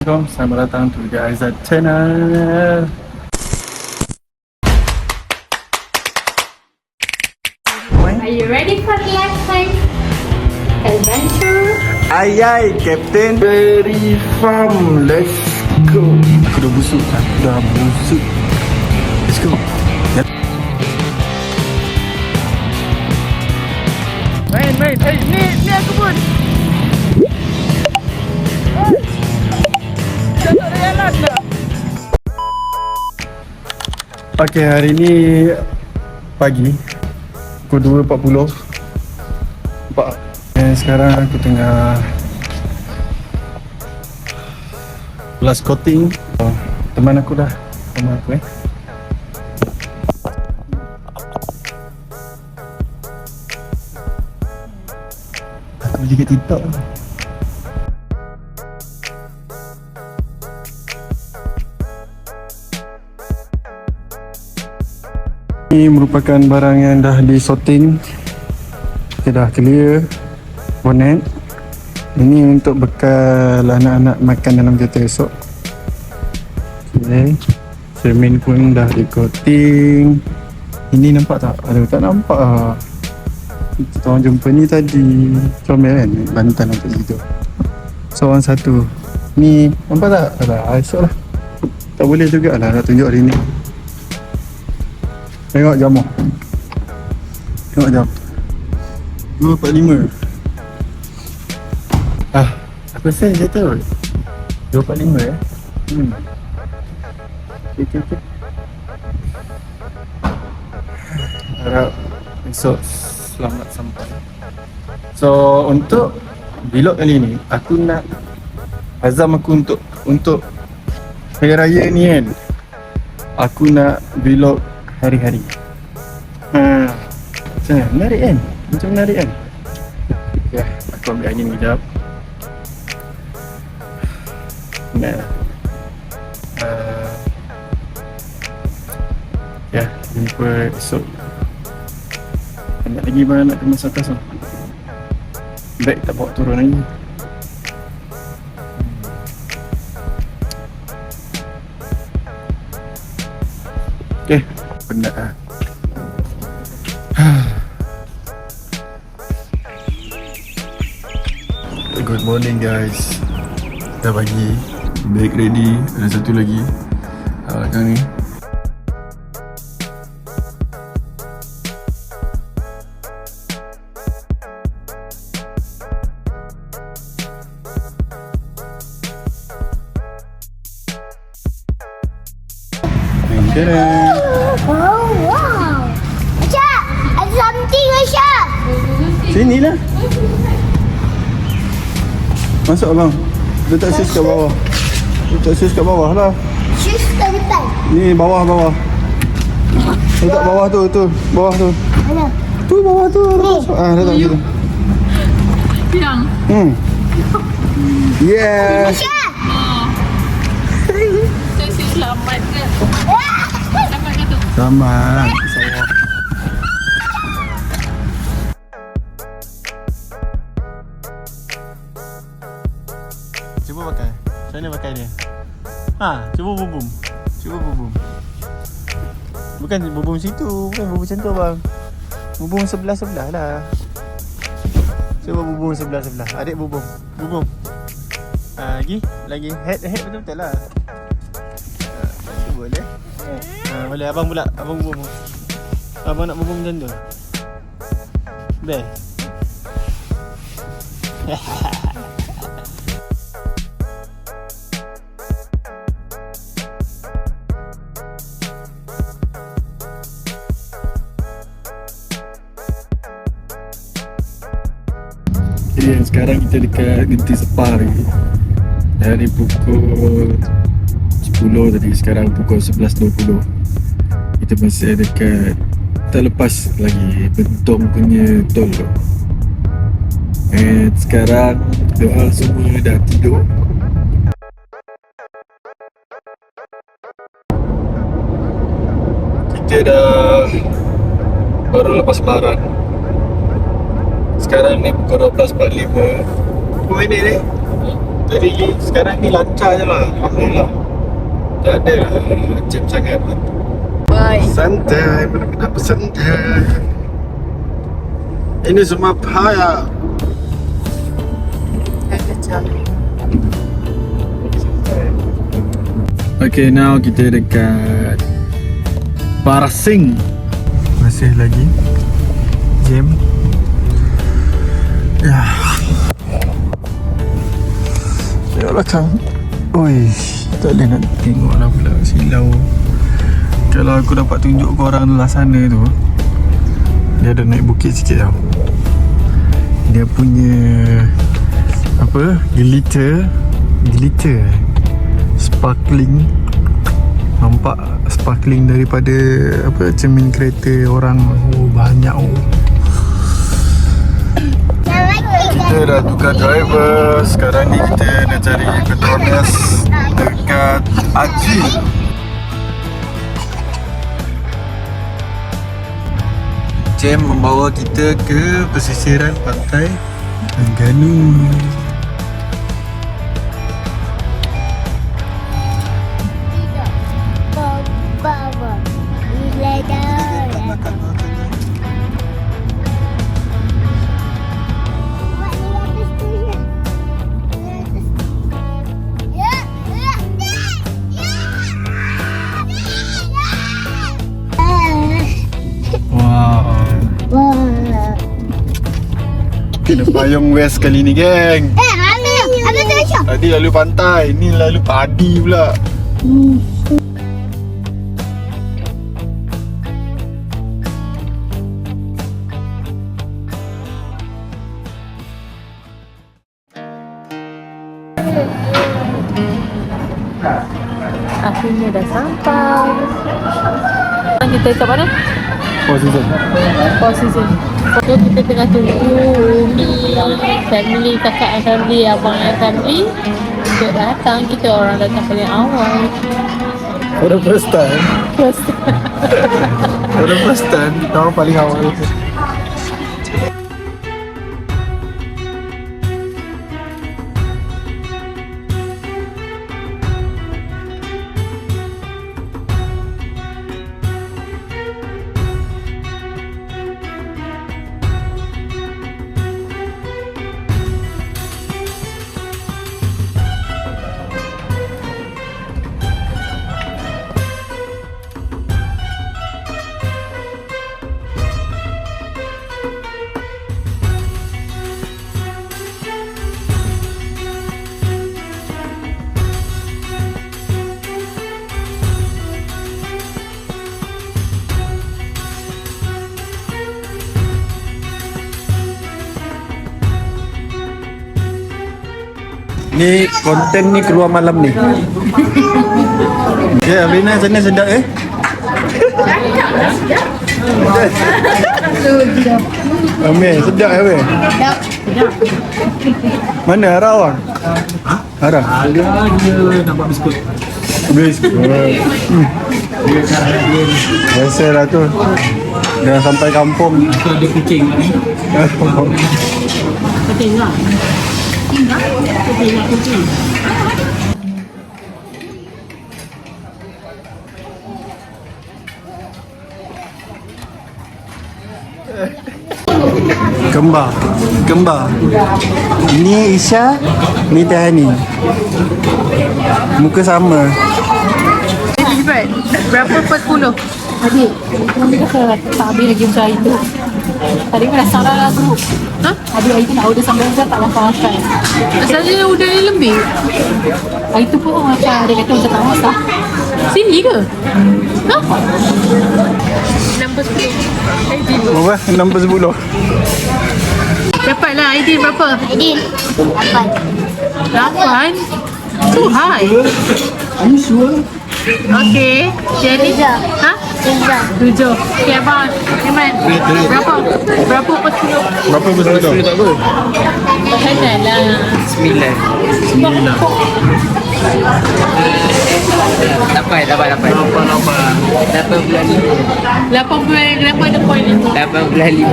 Assalamualaikum, selamat datang to the Aizat channel. Are you ready for the lifetime adventure? Aye aye, Captain. Very firm, let's go. Aku dah busuk, Let's go. Main, ni aku pun. Jatuh dari alas dah. Okay, hari ni pagi pukul 2.40. Nampak? Sekarang aku tengah blast coating. Teman aku dah. Teman aku Aku beli kat TikTok. Ini merupakan barang yang dah disorting. Kita dah clear bonnet. Ini untuk bekal anak-anak makan dalam kereta esok. Okay. Cermin pun dah di coating. Ini nampak tak? Aduh, tak nampak lah. Kita orang jumpa ni tadi. Comel kan? Bantan nampak situ. Seorang satu. Ni nampak tak? Alah, esok lah. Tak boleh jugalah nak tunjuk hari ni. Tengok jam. Tengok jam 2.45. Aku rasa dia tu 2.45 Okay. Harap esok selamat sampai. So untuk vlog kali ni aku nak azam aku untuk hari raya ni kan. Aku nak vlog hari-hari. Macam mana? Menarik kan? Macam menarik kan? Ya, aku ambil angin sekejap. Nah. Ya, jumpa esok. Banyak lagi barang nak kemas atas tu. Beg tak bawa turun lagi. Okay, penat lah. Good morning guys. Dah pagi. Bag ready. Ada satu lagi belakang ni. Oh wow. Aisyah, ada something Aisyah. Sini lah. Masuk abang. Letak sis kat bawah. Letak sis kat bawah lah. Shoes kat depan. Ni bawah. Letak bawah tu. Bawah tu. Mana? Tu bawah tu. Ni. Letak situ. Yang Yes. Aisyah. saya selamat ke? Selamat ke tu? Selamat. Cuba pakai. Macam mana pakai dia? Cuba bubum. Bukan bubum situ. Bukan bubum macam tu bang. Bubum sebelah-sebelah lah. Cuba bubum sebelah-sebelah. Adik bubum. Lagi. Head betul-betul lah. Boleh. Boleh abang pula. Abang bubum. Abang nak bubum macam tu. Best. Okay, sekarang kita dekat Genting Separ ni. Dari pukul 10 tadi, sekarang pukul 11.20. Kita masih dekat, tak lepas lagi Bentong punya tol tu. And sekarang doa semua dah tidur. Kita dah baru lepas barang. Sekarang ni pukul 12.45. Berapa minit ni? Jadi sekarang ni lancar je lah. Alhamdulillah. Tak ada jam sangat. Baik. Santai, benar-benar bersantai. Ini semua payah. Okay, now kita dekat Parasing. Masih lagi jam. Ya. Ya Allah kan. Oi, tak boleh nak tengok lah pula silau. Kalau aku dapat tunjuk korang belah sana tu, dia ada naik bukit sikit tau. Dia punya apa? Glitter sparkling. Nampak sparkling daripada apa cermin kereta orang. Oh, banyak oh. Kita dah tukar driver. Sekarang ni kita nak cari Petronas dekat Haji. Jam membawa kita ke pesisiran pantai Terengganu. Baba. Bila dah. Wow. Kena payung west kali ni geng. Ada tu. Tadi lalu pantai, ni lalu padi pula. Akhirnya dah sampai. Kita kat mana? Four season. Four season. So kita tengah tunggu Umi, family, kakak and family, abang and family untuk datang. Kita orang datang paling awal. For the first time. For the first time, kita orang paling awal. Ni konten ni keluar malam ni. Ya, Abina sana sedap Amir, sedap Amir. Sedap. Mana Ara orang? Ara? Ada je nampak biskut. Biskut. Biasa lah tu. Dah sampai kampung. Ada kucing ni. Kucing lah. Kucing. Kembar. Ni Isha, ni Tahani. Muka sama. Berapa per 10? Adik, kami dah tak habis lagi macam hari tu. Tadi kan dah salah lah group. Adik hari tu nak order sambal tak makan. Asalnya order ni lebih. Hari tu pun macam dia kata macam tak masak. Sini ke? Nombor 10. Berapa? Nombor 10. Dapatlah ID berapa? Aidil. 8? Too high. Are you sure? Okay, jadi 7. Okay, abang. Iman. Berapa? Berapa per kilo? Berapa besar tu? Tak apa. Macam lah. 9. Dapat. 8 bulan 5. 8 bulan, kenapa ada poin itu? 8 bulan 5.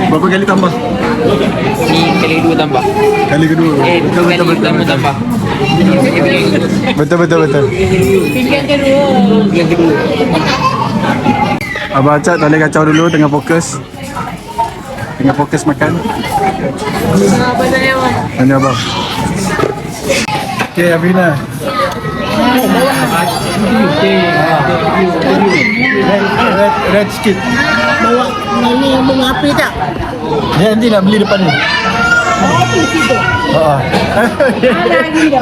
Berapa kali tambah? Ni kali 2 tambah. Kali kedua. 2 kali tambah. Betul. Pinggan kedua. Yang kedua. Abang Acak tak boleh kacau dulu, tengah fokus. Tengah fokus makan. Apa tanya abang? Tanya abang. Okay, Afina. Red sikit. Bawa ini yang mengapi tak? Dia nanti nak beli depan ni.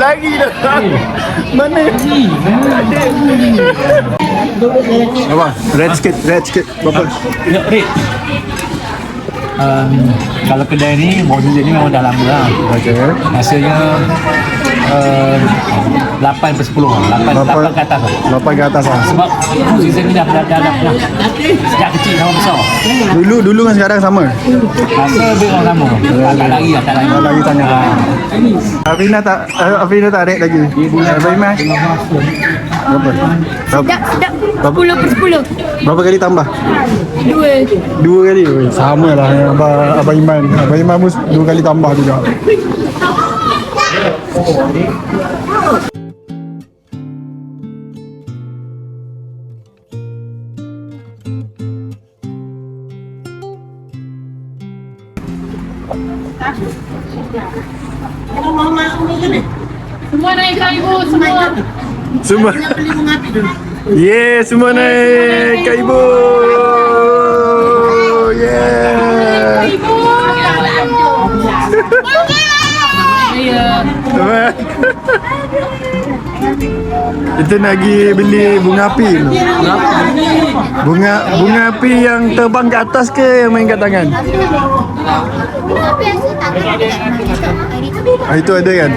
Lagi dah. Mana? Abang, red sikit. Berapa? Ya, Rik. Kalau kedai ni, Mozi ni memang dah lama lah. Okay. Rasanya 8 per 10 lah. 8 ke atas lah. 8 ke atas lah. Sebab season ni dah sejak kecil sama besar. Dulu dengan sekarang sama. Rasa lebih orang sama. Tak lari lah, tak lari. Tak lagi tanya. Afina tak rate lagi. Afina? Berapa? Sedap. Berapa? 10 per 10. Berapa kali tambah? 2. 2 kali? Oi, sama lah dengan Abang Iman. Abang Iman pun 2 kali tambah juga. Semua naik kak ibu, semua. Semua. Yeah, semua naik Kak Ibu. Yeah. Ibu. Ya. Kita nak pergi beli bunga api tu. Bunga api yang terbang ke atas ke yang main kat tangan? Itu ada kan?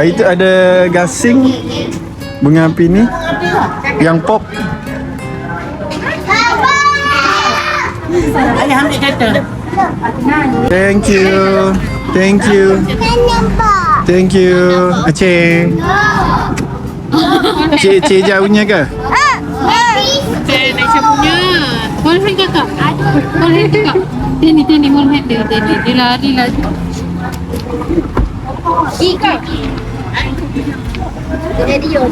Itu ada gasing bunga api ni yang pop. Ayah ambil kata. Thank you. Aceh. Cik jauh punya ke? Saya nak siapa punya. Hold hand kakak. Hold hand kakak. Tini, hold hand dia. Dia lari lah. Ika. Jadi yo.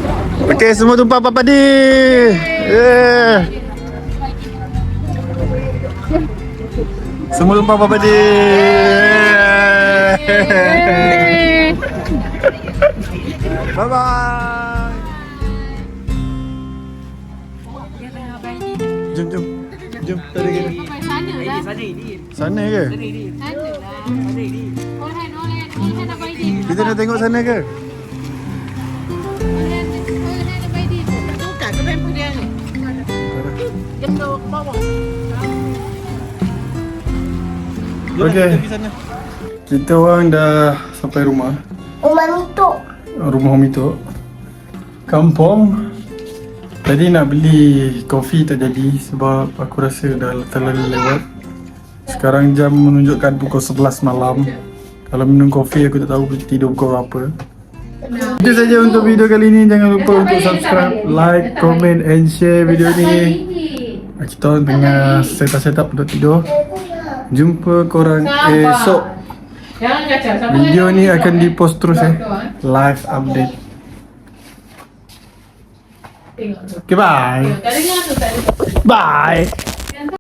Okey, semua tumpah Papa Di. Yeah. Semua tumpah Papa Di. Bye bye. Jom. Tadi kita. Sana lah. Sana ke? Sana lah. Hold hand Abang Aidil. Kita nak tengok sana ke? Hold hand Abang Aidil. Buka ke handphone dia ni? Gendong ke bawah. Okey. Kita orang dah sampai rumah. Rumah Mitok. Rumah Umi Tok. Kampung. Tadi nak beli kopi tak jadi sebab aku rasa dah terlalu lewat. Sekarang jam menunjukkan pukul 11 malam. Kalau minum kopi aku tak tahu tidur pukul berapa. Itu saja untuk video kali ini. Jangan lupa untuk subscribe, like, comment and share video ni. Kita orang tengah set up untuk tidur. Jumpa korang esok. Jangan kacau. Video ni akan dipost terus live update. Okay, bye. Tak dengar tu, tak ada. Bye.